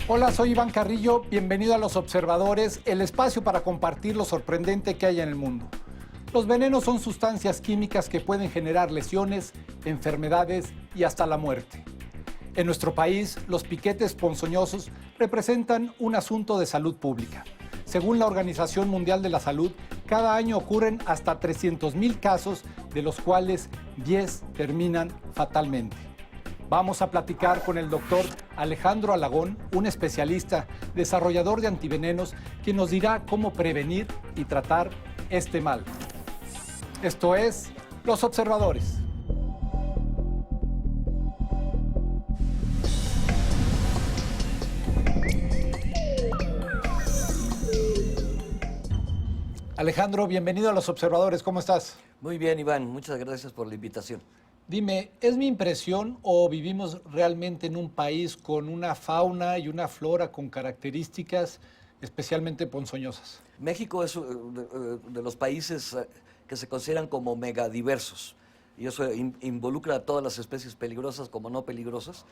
Hola, soy Iván Carrillo, bienvenido a Los Observadores, el espacio para compartir lo sorprendente que hay en el mundo. Los venenos son sustancias químicas que pueden generar lesiones, enfermedades y hasta la muerte. En nuestro país, los piquetes ponzoñosos representan un asunto de salud pública. Según la Organización Mundial de la Salud, cada año ocurren hasta 300,000 casos, de los cuales 10 terminan fatalmente. Vamos a platicar con el doctor Alejandro Alagón, un especialista, desarrollador de antivenenos, quien nos dirá cómo prevenir y tratar este mal. Esto es Los Observadores. Alejandro, bienvenido a Los Observadores. ¿Cómo estás? Muy bien, Iván. Muchas gracias por la invitación. Dime, ¿es mi impresión o vivimos realmente en un país con una fauna y una flora con características especialmente ponzoñosas? México es de los países que se consideran como megadiversos, y eso involucra a todas las especies peligrosas como no peligrosas.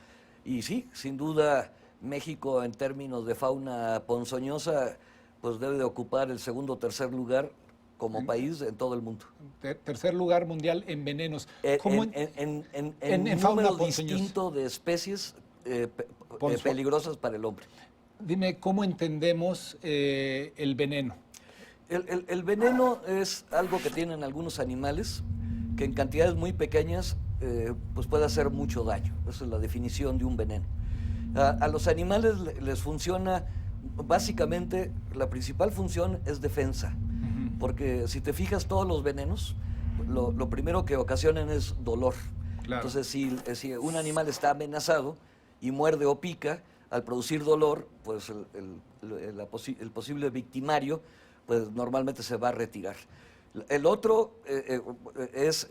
Y sí, sin duda, México en términos de fauna ponzoñosa pues debe de ocupar el segundo o tercer lugar como país en todo el mundo. Tercer lugar mundial en venenos. ¿Cómo en número distinto de especies peligrosas para el hombre? Dime, ¿cómo entendemos el veneno? El veneno es algo que tienen algunos animales que en cantidades muy pequeñas pues puede hacer mucho daño. Esa es la definición de un veneno. A los animales les funciona, básicamente, la principal función es defensa. Porque si te fijas, todos los venenos, lo primero que ocasionan es dolor. Claro. Entonces, si un animal está amenazado y muerde o pica, al producir dolor, pues el posible victimario, pues normalmente se va a retirar. El otro es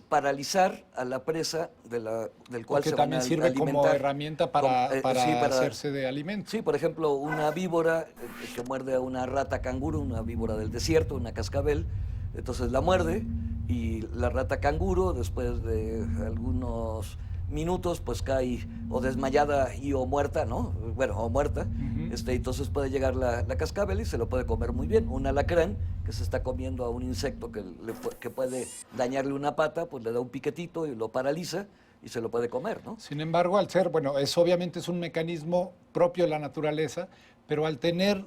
paralizar a la presa del cual se van a alimentar. Porque también sirve como herramienta para hacerse de alimento. Sí, por ejemplo, una víbora que muerde a una rata canguro, una víbora del desierto, una cascabel, entonces la muerde y la rata canguro, después de algunos minutos, pues cae o desmayada o muerta, ¿no? Bueno, o muerta. Entonces puede llegar la cascabel y se lo puede comer muy bien. Un alacrán que se está comiendo a un insecto que puede dañarle una pata, pues le da un piquetito y lo paraliza y se lo puede comer, ¿no? Sin embargo, al ser, bueno, obviamente es un mecanismo propio de la naturaleza, pero al tener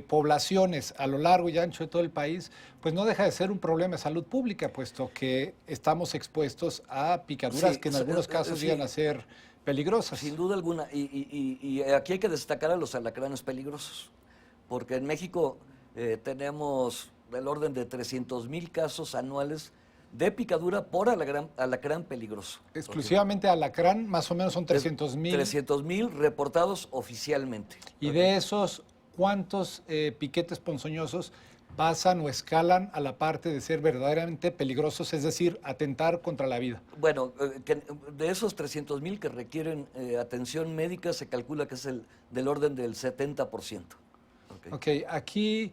poblaciones a lo largo y ancho de todo el país, pues no deja de ser un problema de salud pública, puesto que estamos expuestos a picaduras que en algunos casos llegan a ser peligrosas. Sin duda alguna, y aquí hay que destacar a los alacranes peligrosos, porque en México tenemos del orden de 300,000 casos anuales de picadura por alacrán peligroso. Exclusivamente alacrán, más o menos son 300,000. 300,000 reportados oficialmente. Y de esos, ¿cuántos piquetes ponzoñosos pasan o escalan a la parte de ser verdaderamente peligrosos, es decir, atentar contra la vida? Bueno, de esos 300,000 que requieren atención médica, se calcula que es del orden del 70%. Ok, aquí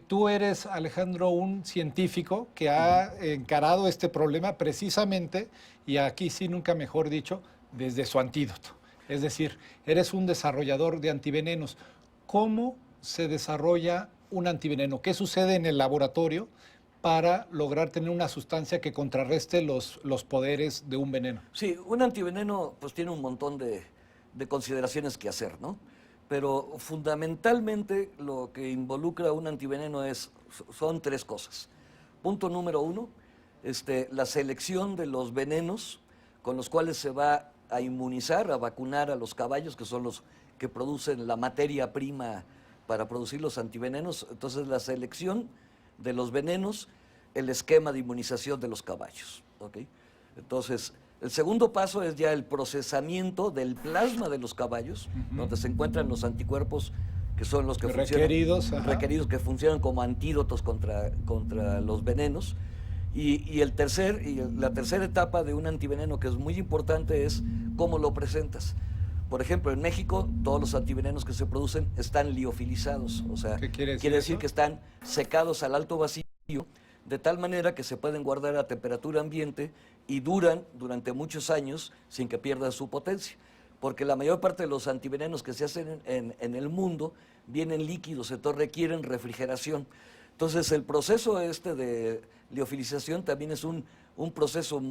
tú eres, Alejandro, un científico que ha encarado este problema precisamente, y aquí sí, nunca mejor dicho, desde su antídoto. Es decir, eres un desarrollador de antivenenos. ¿Cómo se desarrolla un antiveneno? ¿Qué sucede en el laboratorio para lograr tener una sustancia que contrarreste los poderes de un veneno? Sí, un antiveneno pues tiene un montón de consideraciones que hacer, ¿no? Pero fundamentalmente lo que involucra un antiveneno son tres cosas. Punto número uno, la selección de los venenos con los cuales se va a inmunizar, a vacunar a los caballos, que son los que producen la materia prima para producir los antivenenos. Entonces, la selección de los venenos, el esquema de inmunización de los caballos, ¿ok? Entonces, el segundo paso es ya el procesamiento del plasma de los caballos, donde se encuentran los anticuerpos que son los que requeridos, que funcionan como antídotos contra los venenos. Y la tercera etapa de un antiveneno que es muy importante es cómo lo presentas. Por ejemplo, en México todos los antivenenos que se producen están liofilizados, o sea, ¿qué quiere decir que están secados al alto vacío de tal manera que se pueden guardar a temperatura ambiente y duran durante muchos años sin que pierdan su potencia. Porque la mayor parte de los antivenenos que se hacen en el mundo vienen líquidos, entonces requieren refrigeración. Entonces el proceso de liofilización también es un proceso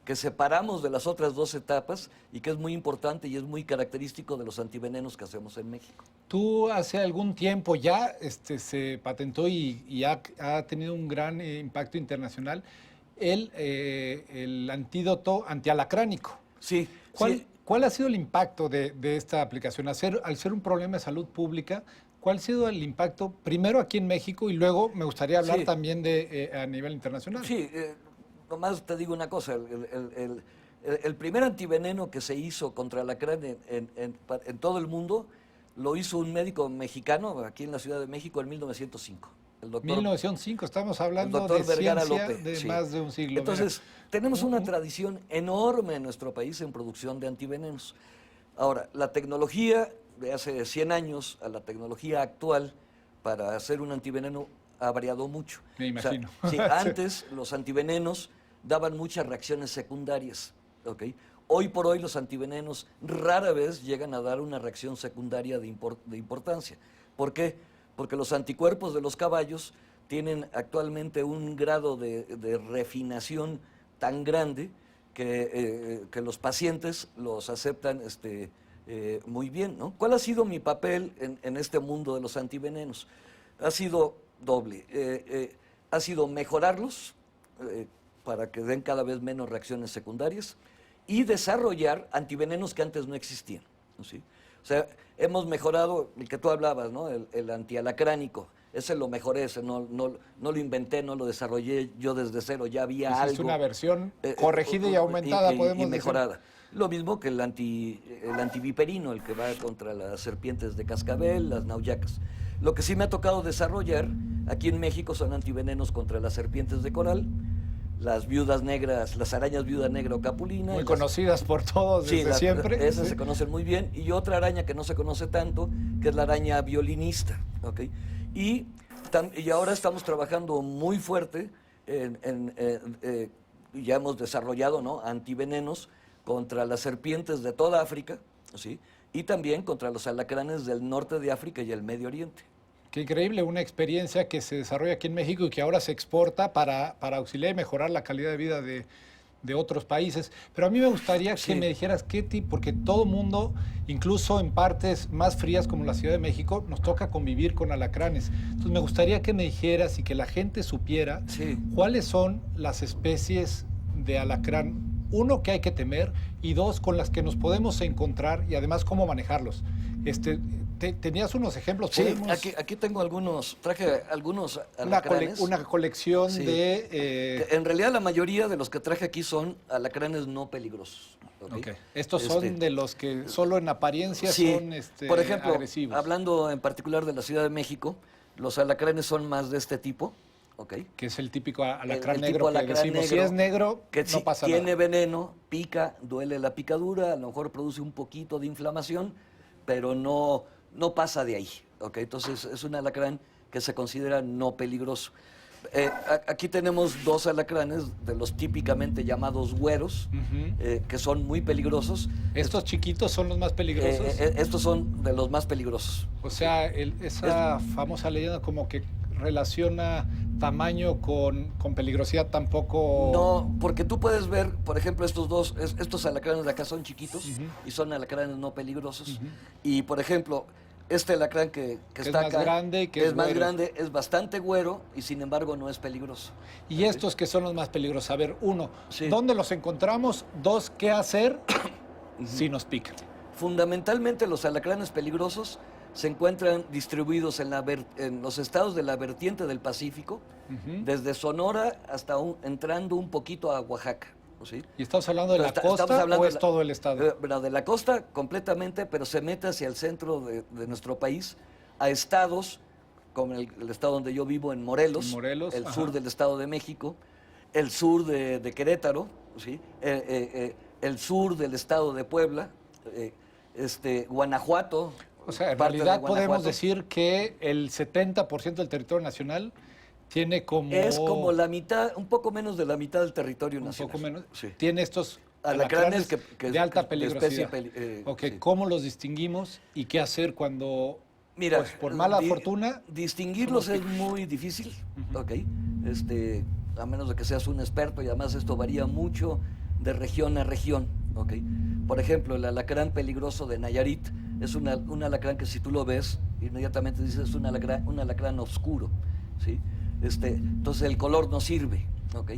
que separamos de las otras dos etapas y que es muy importante y es muy característico de los antivenenos que hacemos en México. Tú hace algún tiempo ya se patentó y ha tenido un gran impacto internacional el antídoto antialacránico. Sí. ¿Cuál ha sido el impacto de esta aplicación? Al ser un problema de salud pública, ¿cuál ha sido el impacto primero aquí en México y luego me gustaría hablar también a nivel internacional? Sí, nomás te digo una cosa, el primer antiveneno que se hizo contra alacrán en todo el mundo lo hizo un médico mexicano aquí en la Ciudad de México en 1905. El doctor, 1905, estamos hablando de Vergara ciencia López, de más de un siglo. Entonces, tenemos una tradición enorme en nuestro país en producción de antivenenos. Ahora, la tecnología de hace 100 años a la tecnología actual para hacer un antiveneno ha variado mucho. Me imagino. O sea, antes los antivenenos daban muchas reacciones secundarias, ¿ok? Hoy por hoy los antivenenos rara vez llegan a dar una reacción secundaria de importancia. ¿Por qué? Porque los anticuerpos de los caballos tienen actualmente un grado de refinación tan grande que los pacientes los aceptan muy bien, ¿no? ¿Cuál ha sido mi papel en este mundo de los antivenenos? Ha sido doble. Ha sido mejorarlos para que den cada vez menos reacciones secundarias y desarrollar antivenenos que antes no existían, ¿sí? O sea, hemos mejorado el que tú hablabas, ¿no? El antialacránico. Ese lo mejoré, ese no lo inventé, no lo desarrollé yo desde cero, ya había algo. Es una versión corregida y aumentada, podemos decir. Y mejorada. Lo mismo que el antiviperino, el que va contra las serpientes de cascabel, las nauyacas. Lo que sí me ha tocado desarrollar aquí en México son antivenenos contra las serpientes de coral, las viudas negras, las arañas viuda negra o capulina. Muy conocidas por todos desde siempre. Esas se conocen muy bien. Y otra araña que no se conoce tanto, que es la araña violinista. ¿Okay? Y ahora estamos trabajando muy fuerte, ya hemos desarrollado, ¿no?, antivenenos contra las serpientes de toda África, ¿sí?, y también contra los alacranes del norte de África y el Medio Oriente. Qué increíble, una experiencia que se desarrolla aquí en México y que ahora se exporta para auxiliar y mejorar la calidad de vida de otros países. Pero a mí me gustaría que me dijeras qué tipo, porque todo mundo, incluso en partes más frías como la Ciudad de México, nos toca convivir con alacranes. Entonces me gustaría que me dijeras y que la gente supiera cuáles son las especies de alacrán, uno, que hay que temer, y dos, con las que nos podemos encontrar y además cómo manejarlos. Tenías unos ejemplos. Sí, aquí tengo algunos, traje algunos alacranes. Una colección de... En realidad la mayoría de los que traje aquí son alacranes no peligrosos. Okay. Estos son de los que solo en apariencia son por ejemplo, agresivos. Hablando en particular de la Ciudad de México, los alacranes son más de este tipo. Okay. Que es el típico alacrán el negro alacrán que decimos, si es negro, que no pasa nada. Tiene veneno, pica, duele la picadura, a lo mejor produce un poquito de inflamación, pero no pasa de ahí. Okay. Entonces es un alacrán que se considera no peligroso. Aquí tenemos dos alacranes de los típicamente llamados güeros, que son muy peligrosos. ¿Estos chiquitos son los más peligrosos? Estos son de los más peligrosos. O sea, esa famosa leyenda como que relaciona tamaño con peligrosidad tampoco... No, porque tú puedes ver, por ejemplo, estos alacranes de acá son chiquitos y son alacranes no peligrosos. Y, por ejemplo, este alacrán que está más acá, grande, es más grande, es bastante güero y sin embargo no es peligroso. Y estos que son los más peligrosos, a ver, uno, ¿dónde los encontramos? Dos, ¿qué hacer si nos pican? Fundamentalmente los alacranes peligrosos se encuentran distribuidos en los estados de la vertiente del Pacífico, desde Sonora hasta entrando un poquito a Oaxaca. ¿Sí? ¿Y estamos hablando de la costa o es todo el estado? De la costa completamente, pero se mete hacia el centro de nuestro país, a estados como el estado donde yo vivo, en Morelos, el sur del Estado de México, el sur de Querétaro, ¿sí? El sur del estado de Puebla, Guanajuato. O sea, en realidad podemos decir que el 70% del territorio nacional Tiene como... Es como la mitad, un poco menos de la mitad del territorio un nacional. poco menos. Sí. Tiene estos Alacranes de alta de peligrosidad. Ok, sí. ¿cómo los distinguimos y qué hacer cuando, Mira, pues, por mala fortuna... distinguirlos es muy difícil, ¿ok? A menos de que seas un experto, y además esto varía mucho de región a región, ¿ok? Por ejemplo, el alacrán peligroso de Nayarit es un alacrán que si tú lo ves, inmediatamente dices es un alacrán oscuro, ¿sí? Entonces el color no sirve, ¿ok?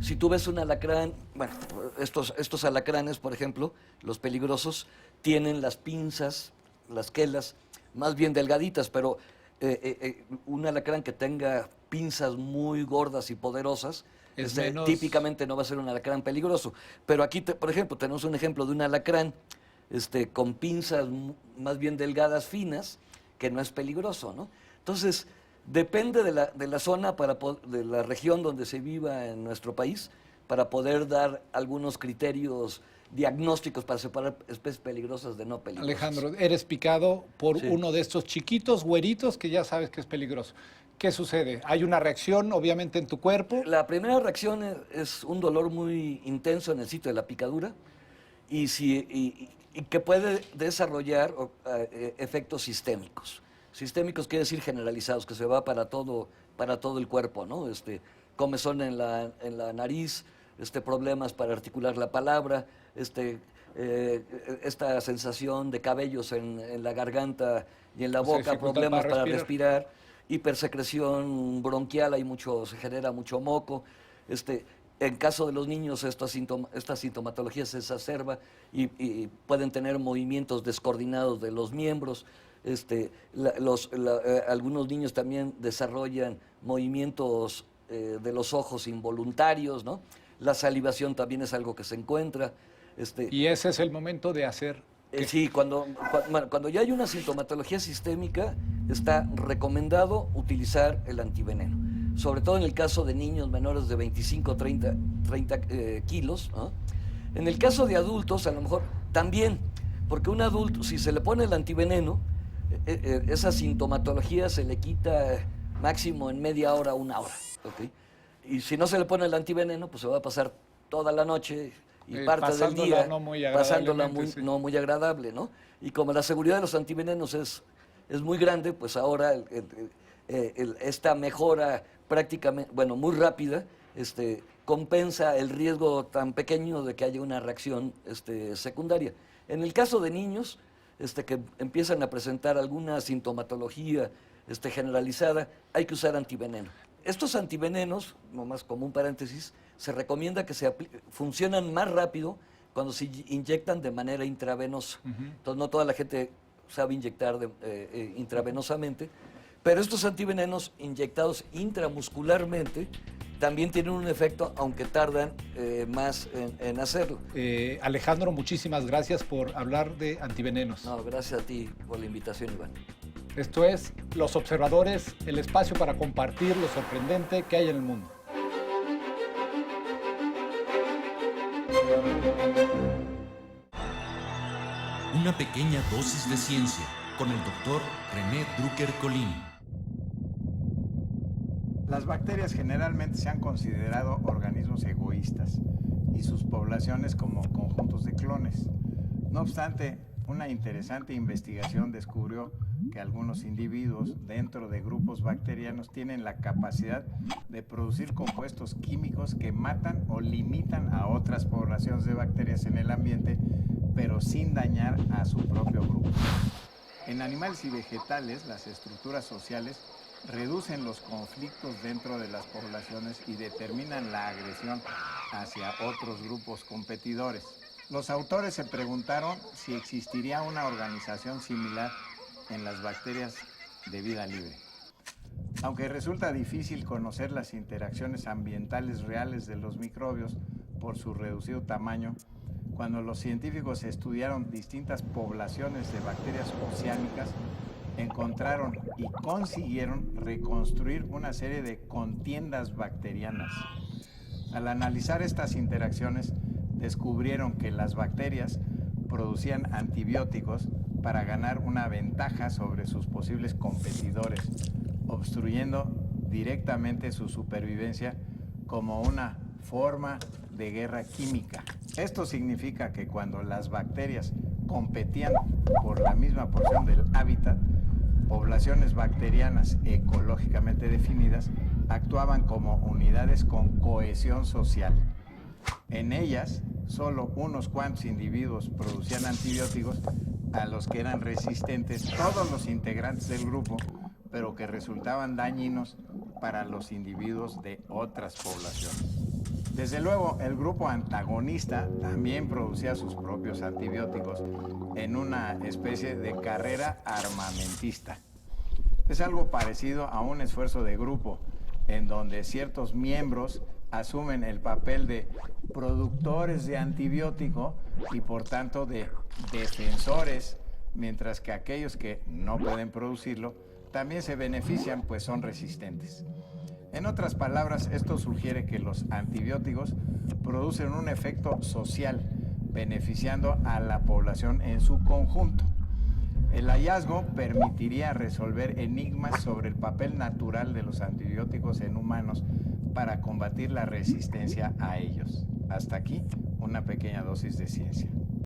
Si tú ves un alacrán, bueno, estos alacranes, por ejemplo, los peligrosos, tienen las pinzas, las quelas, más bien delgaditas, pero un alacrán que tenga pinzas muy gordas y poderosas, Es menos... típicamente no va a ser un alacrán peligroso. Pero aquí, por ejemplo, tenemos un ejemplo de un alacrán con pinzas más bien delgadas, finas, que no es peligroso, ¿no? Entonces, depende de la zona, de la región donde se viva en nuestro país, para poder dar algunos criterios diagnósticos para separar especies peligrosas de no peligrosas. Alejandro, eres picado por Sí. uno de estos chiquitos güeritos que ya sabes que es peligroso. ¿Qué sucede? Hay una reacción, obviamente, en tu cuerpo. La primera reacción es un dolor muy intenso en el sitio de la picadura y que puede desarrollar efectos sistémicos. Sistémicos quiere decir generalizados, que se va para todo el cuerpo, ¿no? Comezón en la nariz, problemas para articular la palabra, esta sensación de cabellos en la garganta y en la boca, problemas para respirar, hipersecreción bronquial, se genera mucho moco. En caso de los niños, esta sintomatología se exacerba y pueden tener movimientos descoordinados de los miembros. Algunos niños también desarrollan movimientos de los ojos involuntarios, ¿no? La salivación también es algo que se encuentra. Y ese es el momento de hacer... Sí, cuando ya hay una sintomatología sistémica, está recomendado utilizar el antiveneno. Sobre todo en el caso de niños menores de 25 o 30 kilos, ¿no? En el caso de adultos, a lo mejor también, porque un adulto, si se le pone el antiveneno, esa sintomatología se le quita máximo en media hora, una hora, ¿ok? Y si no se le pone el antiveneno, pues se va a pasar toda la noche y parte del día pasándola no muy agradable, ¿no? Y como la seguridad de los antivenenos es muy grande, pues ahora esta mejora prácticamente, bueno, muy rápida, compensa el riesgo tan pequeño de que haya una reacción secundaria. En el caso de niños que empiezan a presentar alguna sintomatología generalizada, hay que usar antiveneno. Estos antivenenos, nomás como un paréntesis, se recomienda que funcionan más rápido cuando se inyectan de manera intravenosa. Entonces, no toda la gente sabe inyectar intravenosamente, pero estos antivenenos inyectados intramuscularmente también tienen un efecto, aunque tardan más en hacerlo. Alejandro, muchísimas gracias por hablar de antivenenos. No, gracias a ti por la invitación, Iván. Esto es Los Observadores, el espacio para compartir lo sorprendente que hay en el mundo. Una pequeña dosis de ciencia con el doctor René Drucker Colín. Las bacterias generalmente se han considerado organismos egoístas y sus poblaciones como conjuntos de clones. No obstante, una interesante investigación descubrió que algunos individuos dentro de grupos bacterianos tienen la capacidad de producir compuestos químicos que matan o limitan a otras poblaciones de bacterias en el ambiente, pero sin dañar a su propio grupo. En animales y vegetales, las estructuras sociales reducen los conflictos dentro de las poblaciones y determinan la agresión hacia otros grupos competidores. Los autores se preguntaron si existiría una organización similar en las bacterias de vida libre. Aunque resulta difícil conocer las interacciones ambientales reales de los microbios por su reducido tamaño, cuando los científicos estudiaron distintas poblaciones de bacterias oceánicas, encontraron y consiguieron reconstruir una serie de contiendas bacterianas. Al analizar estas interacciones, descubrieron que las bacterias producían antibióticos para ganar una ventaja sobre sus posibles competidores, obstruyendo directamente su supervivencia como una forma de guerra química. Esto significa que cuando las bacterias competían por la misma porción del hábitat, poblaciones bacterianas ecológicamente definidas actuaban como unidades con cohesión social. En ellas, solo unos cuantos individuos producían antibióticos a los que eran resistentes todos los integrantes del grupo, pero que resultaban dañinos para los individuos de otras poblaciones. Desde luego, el grupo antagonista también producía sus propios antibióticos en una especie de carrera armamentista. Es algo parecido a un esfuerzo de grupo, en donde ciertos miembros asumen el papel de productores de antibiótico y por tanto de defensores, mientras que aquellos que no pueden producirlo también se benefician, pues son resistentes. En otras palabras, esto sugiere que los antibióticos producen un efecto social, beneficiando a la población en su conjunto. El hallazgo permitiría resolver enigmas sobre el papel natural de los antibióticos en humanos para combatir la resistencia a ellos. Hasta aquí, una pequeña dosis de ciencia.